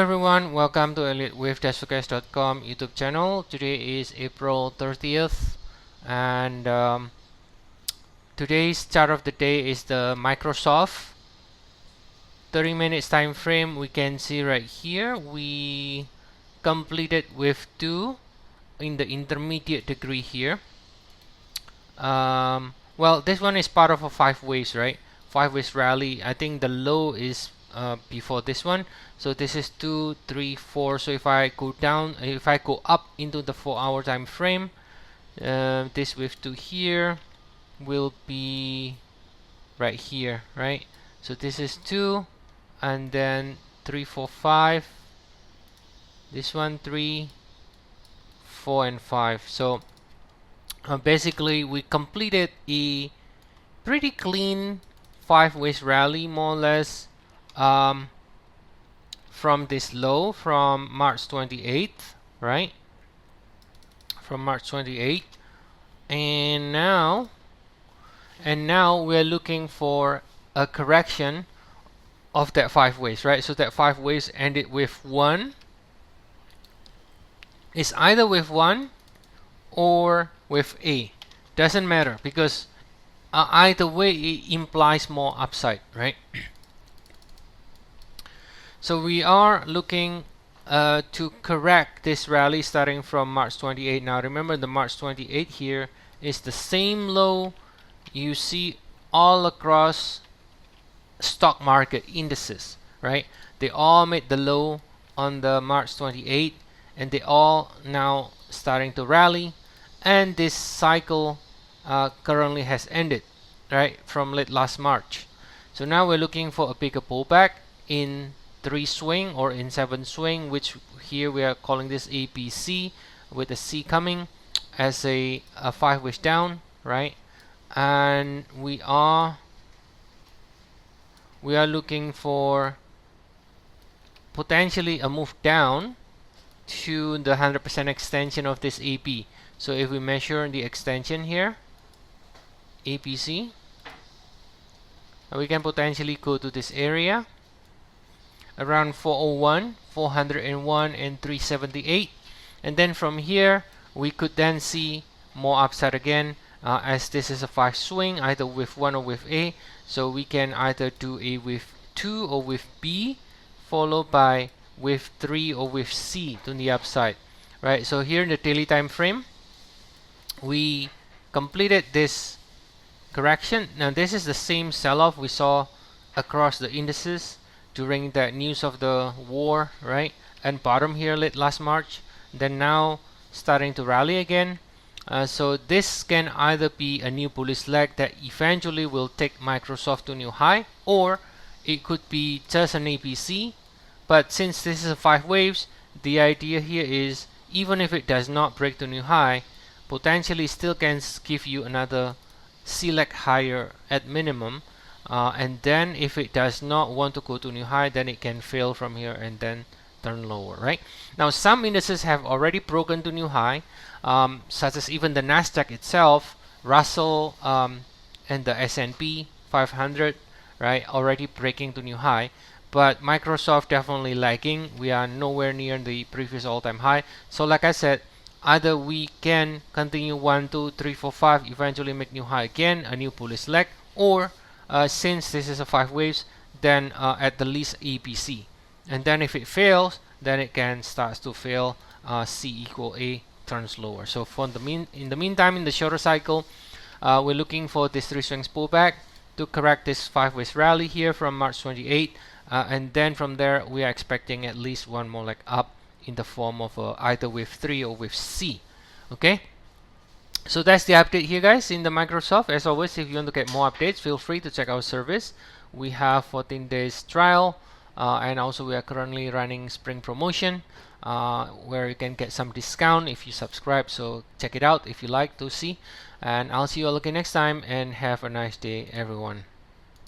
Everyone, welcome to Elliottwave-Forex.com YouTube channel. Today is April 30th, and today's chart of the day is the Microsoft 30 minutes time frame. We can see right here we completed with 2 in the intermediate degree here. Well, this one is part of a 5 waves, right? 5 waves rally. I think the low is before this one, so this is 2, 3, 4. So if I go down, if I go up into the 4-hour time frame, this wave to here will be right here, right? So this is 2, and then 3, 4, 5. This one 3, 4, and 5. So basically we completed a pretty clean 5 waves rally, more or less, from this low from March 28th, right? From March 28th, and now we're looking for a correction of that 5 waves, right? So that 5 waves ended with 1. It's either with 1 or with A. Doesn't matter, because either way it implies more upside, right? So we are looking to correct this rally starting from March 28. Now remember, the March 28 here is the same low you see all across stock market indices, right? They all made the low on the March 28, and they all now starting to rally, and this cycle currently has ended, right, from late last March. So now we're looking for a bigger pullback in 3 swing or in 7 swing, which here we are calling this APC, with a C coming as a 5 waves down, right? And we are looking for potentially a move down to the 100% extension of this AP. So if we measure the extension here, APC, we can potentially go to this area around 401, 401, and 378, and then from here we could then see more upside again, as this is a 5 swing, either with 1 or with A. So we can either do a with 2 or with B, followed by with 3 or with C to the upside, right? So here in the daily time frame, we completed this correction. Now this is the same sell-off we saw across the indices during the news of the war, right? And bottom here late last March, then now starting to rally again. So this can either be a new bullish leg that eventually will take Microsoft to new high, or it could be just an APC. But since this is a 5 waves, the idea here is, even if it does not break to new high, potentially still can give you another select higher at minimum, and then if it does not want to go to new high, then it can fail from here and then turn lower, right? Now some indices have already broken to new high, such as even the Nasdaq itself, Russell, and the S&P 500, right, already breaking to new high. But Microsoft definitely lagging. We are nowhere near the previous all-time high. So like I said, either we can continue 1, 2, 3, 4, 5, eventually make new high again, a new bullish leg, or since this is a 5 waves, then at the least APC. And then if it fails, then it can start to fail, C equal A, turns lower. So for in the meantime, in the shorter cycle, we're looking for this 3 swings pullback to correct this 5 waves rally here from March 28, and then from there we are expecting at least one more leg up in the form of either wave 3 or wave C. Okay, so that's the update here, guys, in the Microsoft. As always, if you want to get more updates, feel free to check our service. We have 14 days trial, and also we are currently running spring promotion, where you can get some discount if you subscribe. So check it out if you like to see, and I'll see you all again next time, and have a nice day, everyone.